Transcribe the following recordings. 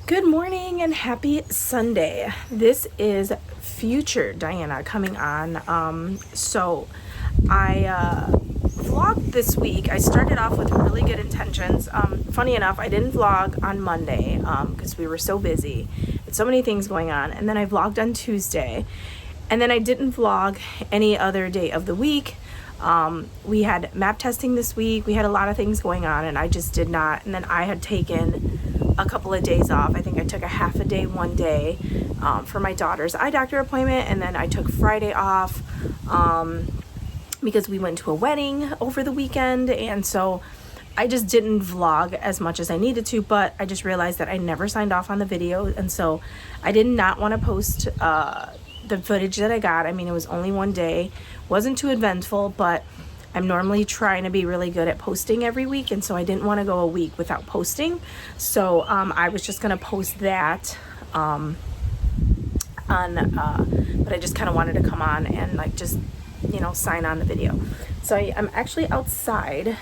Good morning and happy Sunday. This is future Diana coming on. So I vlogged this week. I started off with really good intentions. Funny enough, I didn't vlog on Monday because we were so busy with so many things going on. And then I vlogged on Tuesday. And then I didn't vlog any other day of the week. We had map testing this week. We had a lot of things going on and I just did not. And then I had taken a couple of days off. I think I took a half a day one day for my daughter's eye doctor appointment, and then I took Friday off because we went to a wedding over the weekend, and so I just didn't vlog as much as I needed to. But I just realized that I never signed off on the video, and so I did not want to post the footage that I got. I mean, it was only one day, wasn't too eventful, but I'm normally trying to be really good at posting every week, and so I didn't want to go a week without posting. So I was just gonna post that but I just kind of wanted to come on and like just sign on the video. So I'm actually outside.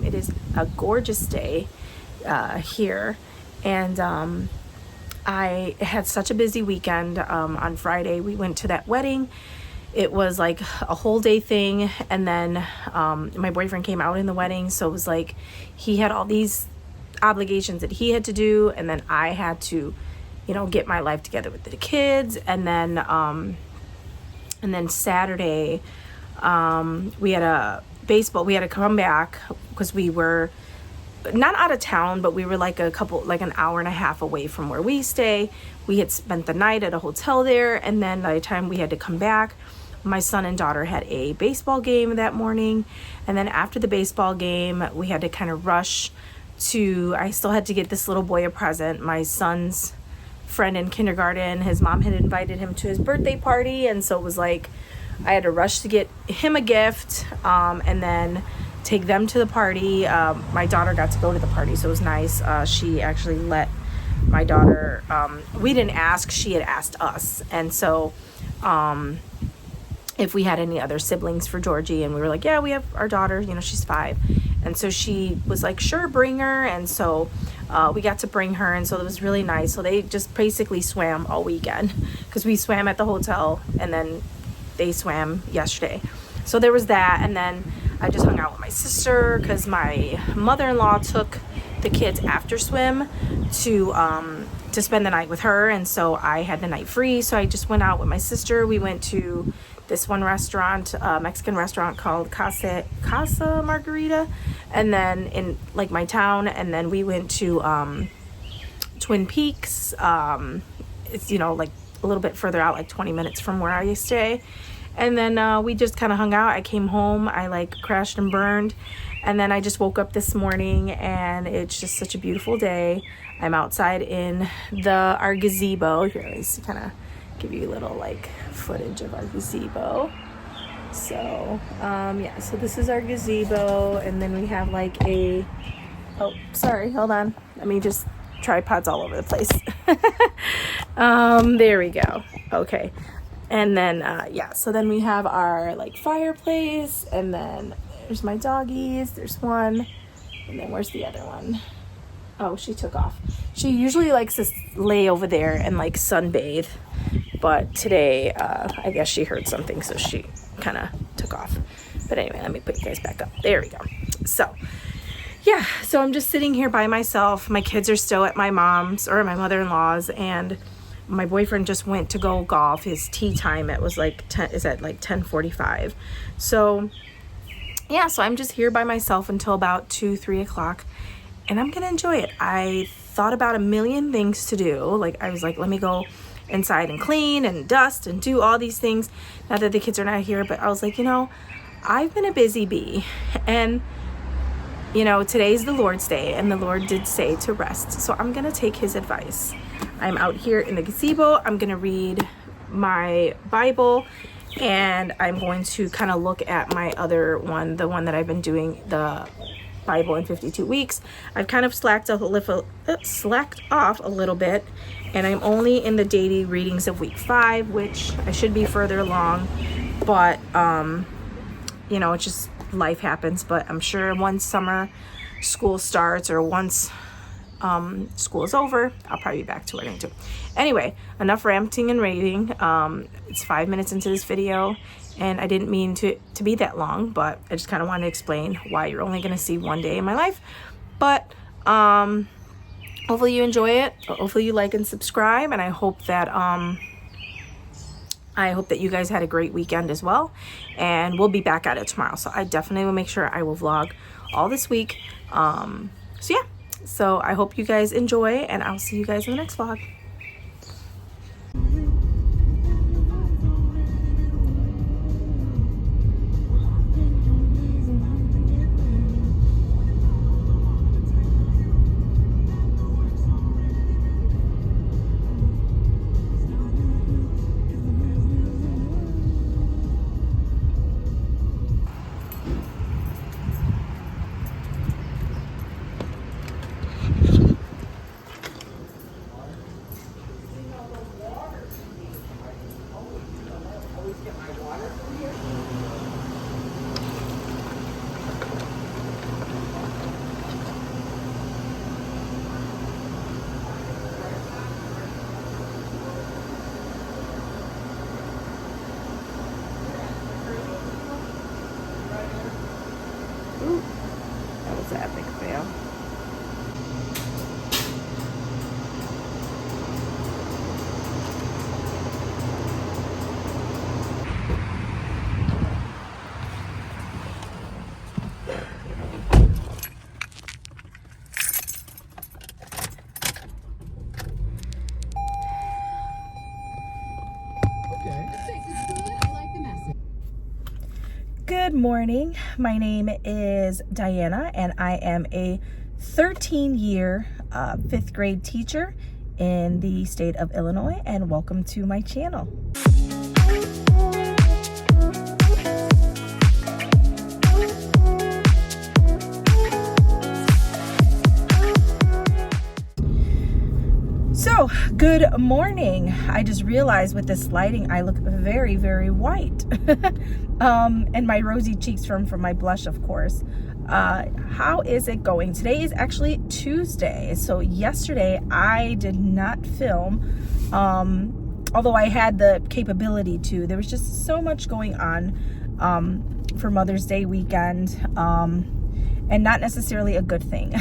It is a gorgeous day here, and I had such a busy weekend. On Friday we went to that wedding. It was like a whole day thing, and then my boyfriend came out in the wedding, so it was like he had all these obligations that he had to do, and then I had to get my life together with the kids. And then Saturday we had a baseball. We had to come back because we were not out of town, but we were like an hour and a half away from where we stay. We had spent the night at a hotel there, and then by the time we had to come back, my son and daughter had a baseball game that morning. And then after the baseball game, we had to kind of rush I still had to get this little boy a present. My son's friend in kindergarten, his mom had invited him to his birthday party, and so it was like I had to rush to get him a gift and then take them to the party. My daughter got to go to the party, so it was nice. She actually let my daughter, we didn't ask, she had asked us. And so if we had any other siblings for Georgie, and we were like, yeah, we have our daughter, she's 5. And so she was like, sure, bring her. And so we got to bring her, and so it was really nice. So they just basically swam all weekend because we swam at the hotel, and then they swam yesterday. So there was that. And then I just hung out with my sister because my mother-in-law took the kids after swim to spend the night with her, and so I had the night free. So I just went out with my sister. We went to this one restaurant, Mexican restaurant called Casa Margarita, and then in like my town. And then we went to Twin Peaks. It's like a little bit further out, like 20 minutes from where I stay. And then we just kind of hung out. I came home, I like crashed and burned, and then I just woke up this morning, and it's just such a beautiful day. I'm outside in our gazebo. Here, let's kind of give you a little like footage of our gazebo. So so this is our gazebo, and then we have like hold on, let me just, tripods all over the place. There we go. Okay. And then so then we have our like fireplace, and then there's my doggies. There's one, and then where's the other one? Oh, she took off. She usually likes to lay over there and like sunbathe, but today I guess she heard something, so she kind of took off. But anyway, let me put you guys back up. There we go. So yeah, so I'm just sitting here by myself. My kids are still at my mom's or my mother-in-law's, and my boyfriend just went to go golf. His tea time at 10:45. So yeah, so I'm just here by myself until about 2-3 o'clock, and I'm gonna enjoy it. I thought about a million things to do. Like I was like, let me go inside and clean and dust and do all these things now that the kids are not here. But I was like, I've been a busy bee, and today's the Lord's day, and the Lord did say to rest. So I'm gonna take his advice. I'm out here in the gazebo. I'm gonna read my Bible, and I'm going to kind of look at my other one, the one that I've been doing, the Bible in 52 weeks. I've kind of slacked off a little bit, and I'm only in the daily readings of week 5, which I should be further along, but it's just life happens. But I'm sure once summer school starts, or once school is over, I'll probably be back to working too. Anyway, enough ranting and raving. It's 5 minutes into this video, and I didn't mean to be that long, but I just kind of wanted to explain why you're only going to see one day in my life. But hopefully you enjoy it. Hopefully you like and subscribe, and I hope that you guys had a great weekend as well, and we'll be back at it tomorrow. So I definitely will make sure I will vlog all this week. So yeah, so I hope you guys enjoy, and I'll see you guys in the next vlog. Ooh, that was an epic fail. Good morning. My name is Diana, and I am a 13-year 5th grade teacher in the state of Illinois, and welcome to my channel. So, good morning. I just realized with this lighting, I look very, very white. And my rosy cheeks from my blush, of course. How is it going? Today is actually Tuesday. So yesterday I did not film, although I had the capability to. There was just so much going on for Mother's Day weekend, and not necessarily a good thing.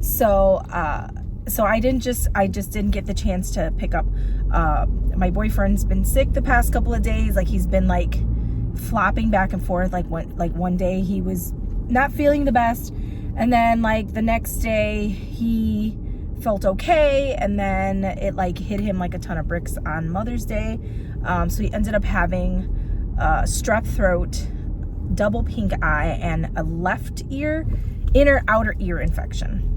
So I just didn't get the chance to pick up. My boyfriend's been sick the past couple of days. Like, he's been like flopping back and forth. Like one day he was not feeling the best, and then like the next day he felt okay, and then it like hit him like a ton of bricks on Mother's Day. So he ended up having strep throat, double pink eye, and a left ear, outer ear infection.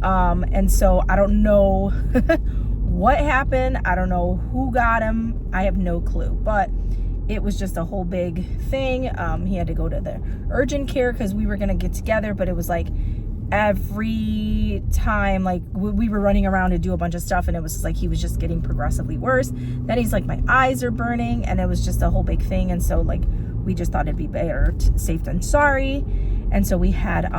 And so I don't know what happened. I don't know who got him. I have no clue, but it was just a whole big thing. He had to go to the urgent care because we were going to get together, but it was like every time, like we were running around to do a bunch of stuff, and it was just like he was just getting progressively worse. Then he's like, my eyes are burning, and it was just a whole big thing. And so like we just thought it'd be better safe than sorry. And so we had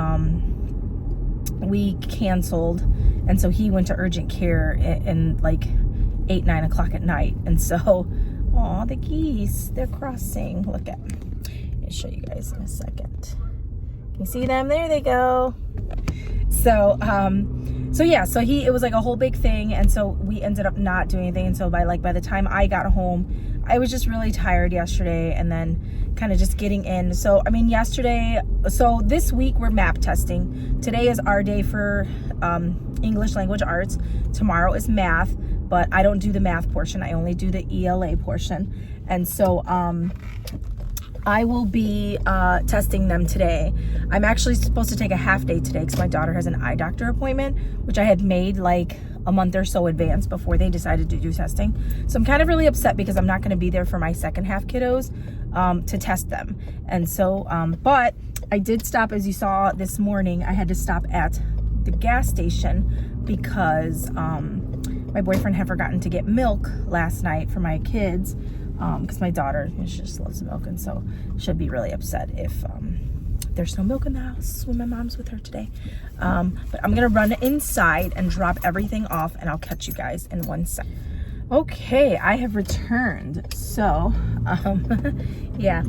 we canceled, and so he went to urgent care in like 8-9 o'clock at night. And so, oh, the geese, they're crossing. Look at them. I'll show you guys in a second. Can you see them? There they go. So yeah, so it was like a whole big thing, and so we ended up not doing anything. And so by the time I got home, I was just really tired yesterday, and then kind of just getting in. So I mean, so this week we're map testing. Today is our day for English language arts. Tomorrow is math, but I don't do the math portion. I only do the ELA portion. And so I will be testing them today. I'm actually supposed to take a half day today because my daughter has an eye doctor appointment, which I had made like a month or so advance before they decided to do testing. So I'm kind of really upset because I'm not going to be there for my second half kiddos to test them. And so, but I did stop, as you saw this morning, I had to stop at the gas station because my boyfriend had forgotten to get milk last night for my kids. Because my daughter, she just loves milk, and so she'll be really upset if there's no milk in the house when my mom's with her today. But I'm gonna run inside and drop everything off, and I'll catch you guys in 1 sec. Okay, I have returned. So, yeah.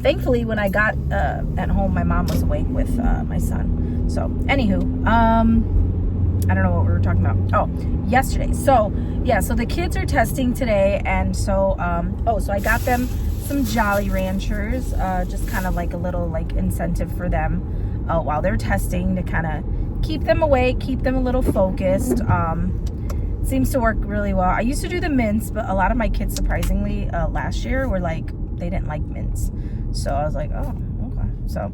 Thankfully, when I got at home, my mom was awake with my son. So, anywho, I don't know what we were talking about. Oh, yesterday. So, yeah, so the kids are testing today, and so, so I got them some Jolly Ranchers, just kind of like a little like incentive for them while they're testing to kind of keep them awake, keep them a little focused. Seems to work really well. I used to do the mints, but a lot of my kids, surprisingly, last year were like, they didn't like mints. So I was like, oh, okay. So,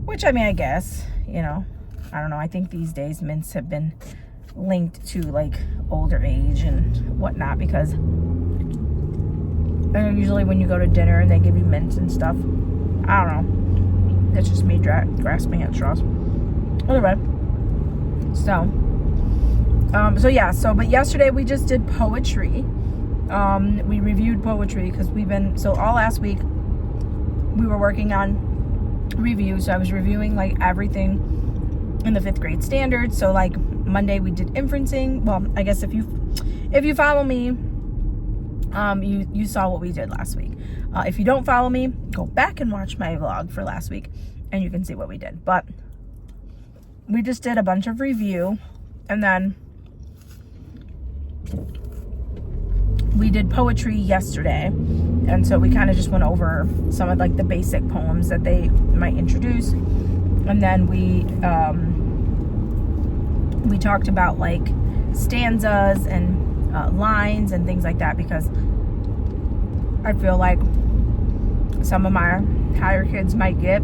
which, I mean, I guess, you know, I don't know. I think these days mints have been linked to like older age and whatnot, because usually when you go to dinner and they give you mints and stuff, I don't know. That's just me grasping at straws. Anyway, but yesterday we just did poetry. We reviewed poetry because all last week we were working on reviews. So I was reviewing like everything in the 5th grade standards. So like Monday we did inferencing. Well, I guess if you follow me, you saw what we did last week. If you don't follow me, go back and watch my vlog for last week and you can see what we did. But we just did a bunch of review, and then we did poetry yesterday, and so we kind of just went over some of like the basic poems that they might introduce, and then we talked about like stanzas and lines and things like that, because I feel like some of my higher kids might get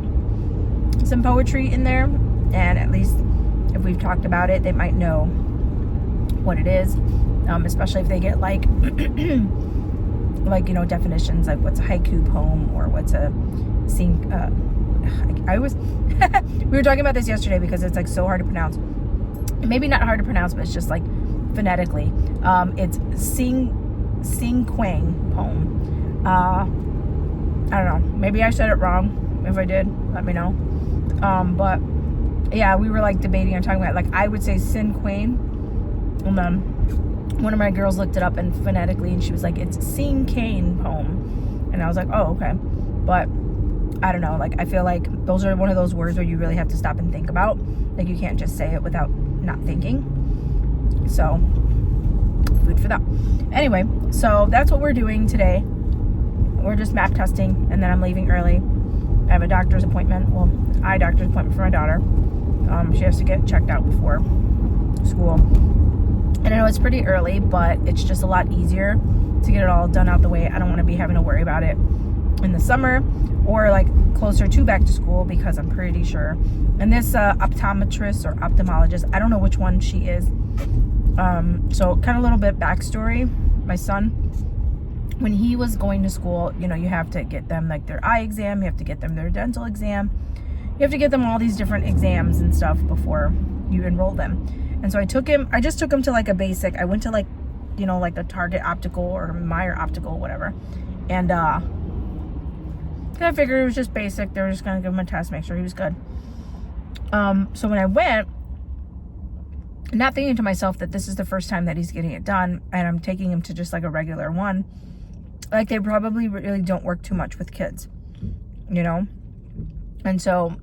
some poetry in there, and at least if we've talked about it, they might know what it is, especially if they get like like, you know, definitions, like what's a haiku poem or what's a sing we were talking about this yesterday because it's like so hard to pronounce. Maybe not hard to pronounce, but it's just like phonetically. It's sing quang poem. I don't know, maybe I said it wrong. If I did, let me know. But yeah, we were like debating and talking about, like, I would say sin quang, and then one of my girls looked it up and phonetically, and she was like, it's sing cane poem, and I was like, oh, okay. But I don't know, like, I feel like those are one of those words where you really have to stop and think about. Like, you can't just say it without not thinking. So food for that. Anyway, so that's what we're doing today. We're just map testing, and then I'm leaving early. I have a doctor's appointment. Well, eye doctor's appointment for my daughter. She has to get checked out before school. And I know it's pretty early, but it's just a lot easier to get it all done out the way. I don't want to be having to worry about it in the summer or like closer to back to school, because I'm pretty sure. And this optometrist or ophthalmologist, I don't know which one she is. So kind of a little bit backstory. My son, when he was going to school, you know, you have to get them like their eye exam, you have to get them their dental exam, you have to get them all these different exams and stuff before you enroll them. And so I just took him to like a basic. I went to like, you know, like the Target Optical or Meyer Optical, whatever. And I figured it was just basic. They were just gonna give him a test, make sure he was good. So when I went, not thinking to myself that this is the first time that he's getting it done, and I'm taking him to just like a regular one, like they probably really don't work too much with kids, you know? And so,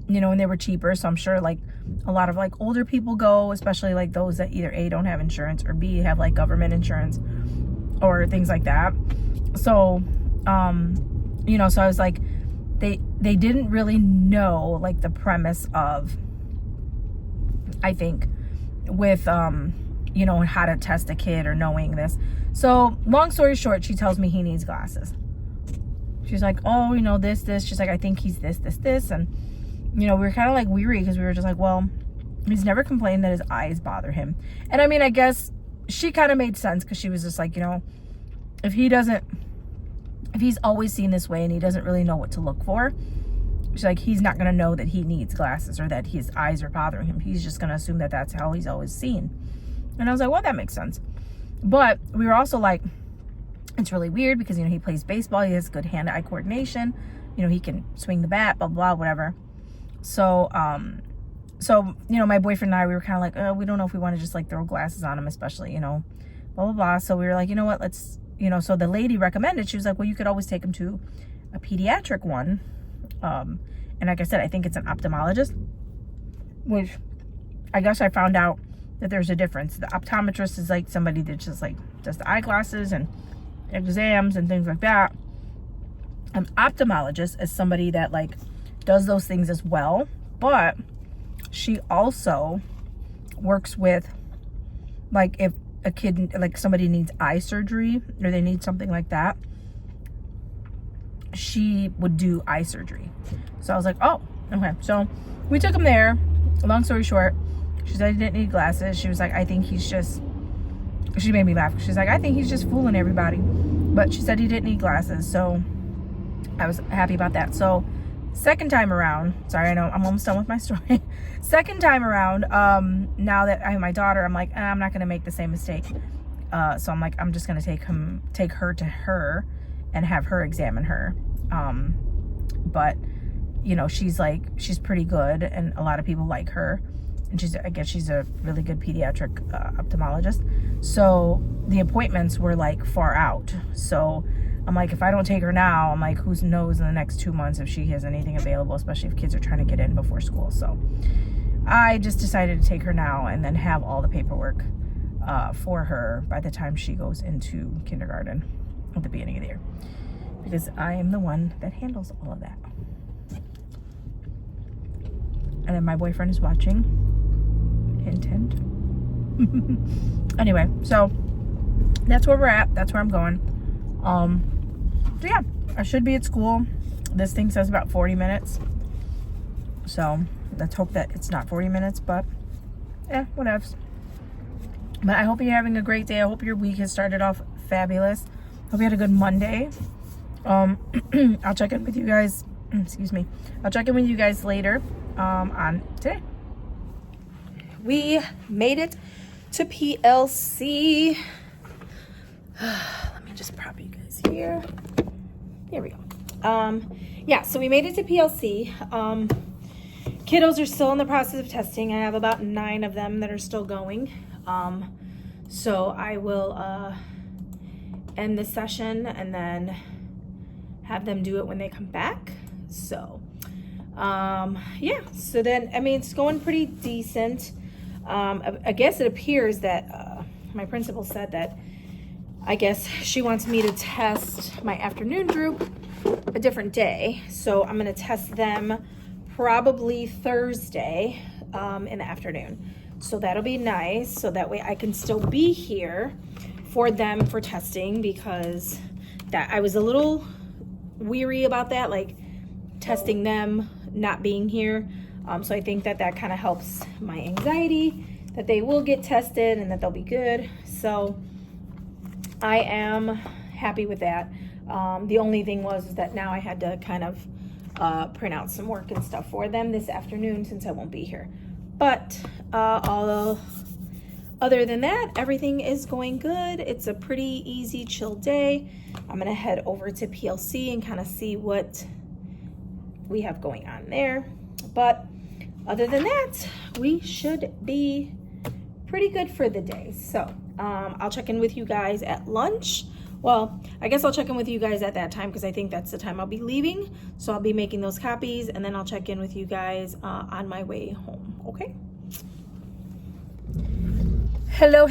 you know, and they were cheaper, so I'm sure like a lot of like older people go, especially like those that either A, don't have insurance, or B, have like government insurance or things like that. So, you know, so I was like, they didn't really know like the premise of, I think, with you know, how to test a kid or knowing this. So long story short, she tells me he needs glasses. She's like, oh, you know, this. She's like, I think he's this. And, you know, we were kind of like weary, because we were just like, well, he's never complained that his eyes bother him. And I mean, I guess she kind of made sense, because she was just like, you know, if he's always seen this way and he doesn't really know what to look for, she's like, he's not going to know that he needs glasses or that his eyes are bothering him. He's just going to assume that that's how he's always seen. And I was like, well, that makes sense. But we were also like, it's really weird because, you know, he plays baseball. He has good hand-eye coordination. You know, he can swing the bat, blah, blah, whatever. So, you know, my boyfriend and I, we were kind of like, oh, we don't know if we want to just like throw glasses on him, especially, you know, blah, blah, blah. So we were like, you know what, let's, you know, so the lady recommended, she was like, well, you could always take him to a pediatric one. And like I said, I think it's an ophthalmologist, which I guess I found out that there's a difference. The optometrist is like somebody that just like does the eyeglasses and exams and things like that. An ophthalmologist is somebody that like does those things as well, but she also works with, like, if a kid, like somebody needs eye surgery or they need something like that, she would do eye surgery. So I was like, oh, okay. So we took him there. Long story short, she said he didn't need glasses. She was like, I think he's just, she made me laugh. She's like, I think he's just fooling everybody. But she said he didn't need glasses. So I was happy about that. So second time around, sorry, I know I'm almost done with my story. Second time around, now that I have my daughter, I'm like, I'm not going to make the same mistake. So I'm like, I'm just going to take her to her and have her examine her. But you know, she's pretty good and a lot of people like her. And I guess she's a really good pediatric ophthalmologist. So the appointments were like far out. So I'm like, if I don't take her now, I'm like, who knows in the next 2 months if she has anything available, especially if kids are trying to get in before school. So I just decided to take her now and then have all the paperwork for her by the time she goes into kindergarten at the beginning of the year. Because I am the one that handles all of that. And then my boyfriend is watching. Intent. Anyway, so that's where we're at. That's where I'm going. So yeah, I should be at school. This thing says about 40 minutes. So let's hope that it's not 40 minutes, but whatever. But I hope you're having a great day. I hope your week has started off fabulous. Hope you had a good Monday. I'll check in with you guys. Excuse me. I'll check in with you guys later on today. We made it to PLC. Let me just prop you guys here. There we go. Yeah, so we made it to PLC. Kiddos are still in the process of testing. I have about 9 of them that are still going. So I will end the session and then have them do it when they come back. So yeah, so then, I mean, it's going pretty decent. I guess it appears that my principal said that I guess she wants me to test my afternoon group a different day. So I'm going to test them probably Thursday in the afternoon. So that'll be nice. So that way I can still be here for them for testing, because that I was a little weary about that, like testing them not being here. So I think that kind of helps my anxiety, that they will get tested and that they'll be good. So I am happy with that. The only thing was that now I had to kind of print out some work and stuff for them this afternoon since I won't be here. But other than that, everything is going good. It's a pretty easy, chill day. I'm gonna head over to PLC and kind of see what we have going on there. But other than that, we should be pretty good for the day. So I'll check in with you guys at lunch. Well, I guess I'll check in with you guys at that time because I think that's the time I'll be leaving. So I'll be making those copies and then I'll check in with you guys on my way home, okay? Hello.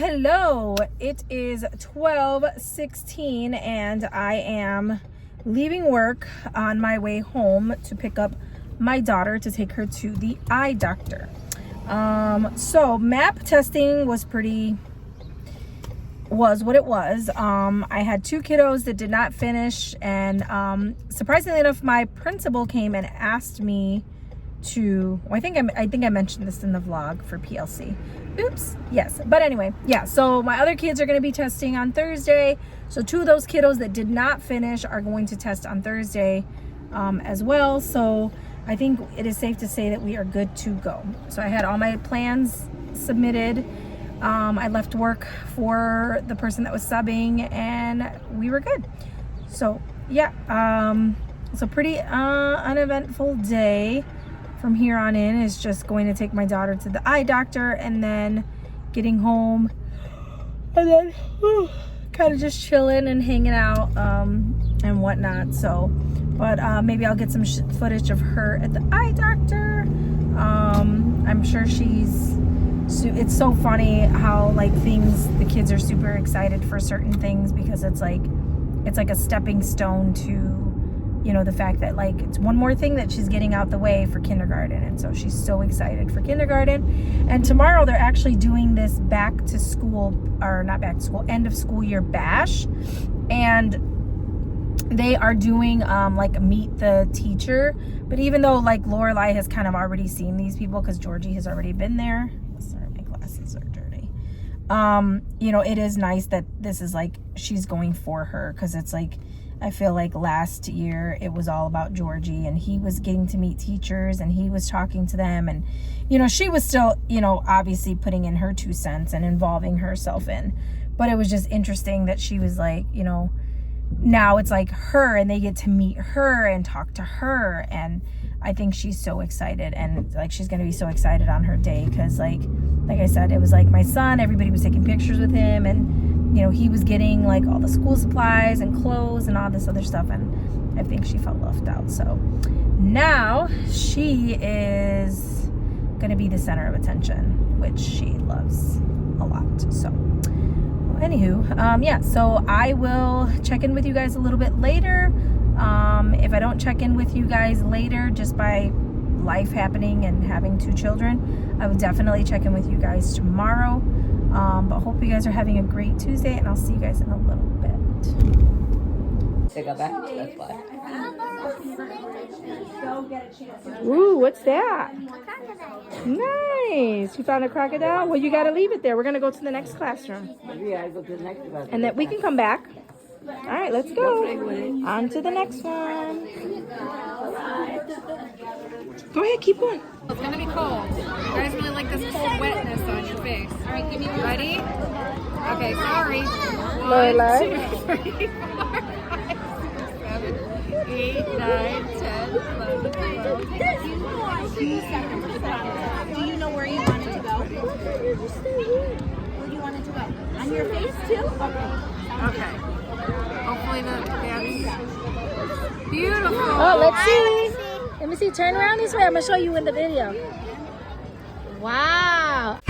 It is 12:16 and I am leaving work on my way home to pick up my daughter to take her to the eye doctor. So MAP testing was what it was. I had 2 kiddos that did not finish, and surprisingly enough, my principal came and asked me to, well, I think I mentioned this in the vlog for PLC. Oops, yes. But anyway, yeah, so my other kids are going to be testing on Thursday. So 2 of those kiddos that did not finish are going to test on Thursday as well. So I think it is safe to say that we are good to go. So I had all my plans submitted. I left work for the person that was subbing and we were good. So yeah, it's a pretty uneventful day. from here on in is just going to take my daughter to the eye doctor and then getting home and then kind of just chilling and hanging out and whatnot. So, but maybe I'll get some footage of her at the eye doctor. I'm sure it's so funny how like the kids are super excited for certain things because it's like a stepping stone to, you know, the fact that like it's one more thing that she's getting out the way for kindergarten. And so she's so excited for kindergarten. And tomorrow they're actually doing this end of school year bash. And they are doing like meet the teacher. But even though like Lorelai has kind of already seen these people because Georgie has already been there. Sorry, my glasses are dirty. You know, it is nice that this is like she's going for her, because it's like I feel like last year it was all about Georgie and he was getting to meet teachers and he was talking to them, and you know, she was still, you know, obviously putting in her 2 cents and involving herself in, but it was just interesting that she was like, you know, now it's like her and they get to meet her and talk to her, and I think she's so excited, and like she's gonna be so excited on her day because like I said, it was like my son, everybody was taking pictures with him, and you know, he was getting like all the school supplies and clothes and all this other stuff, and I think she felt left out. So now she is gonna be the center of attention, which she loves a lot. So anywho, yeah, so I will check in with you guys a little bit later. If I don't check in with you guys later, just by life happening and having 2 children, I will definitely check in with you guys tomorrow. But hope you guys are having a great Tuesday, and I'll see you guys in a little bit. They go back, that's why. Ooh, what's that? Nice. You found a crocodile? Well, you got to leave it there. We're going to go to the next classroom. Yeah, I go to the next class. And then we can come back. All right, let's go. On to the next one. Go ahead, keep going. It's gonna be cold. You guys really like this cold wetness on your face. All right, give me one. Ready? Okay, sorry. 1, 2, 3, 4, 5, 6, 7, 8, 9, 10, 11, 12. 2 seconds. Do you know where you want it to go? Where do you want it to go? On your face too? Okay. Hopefully that's beautiful. Oh, let's see. Let me see. Turn around this way. I'm gonna show you in the video. Wow.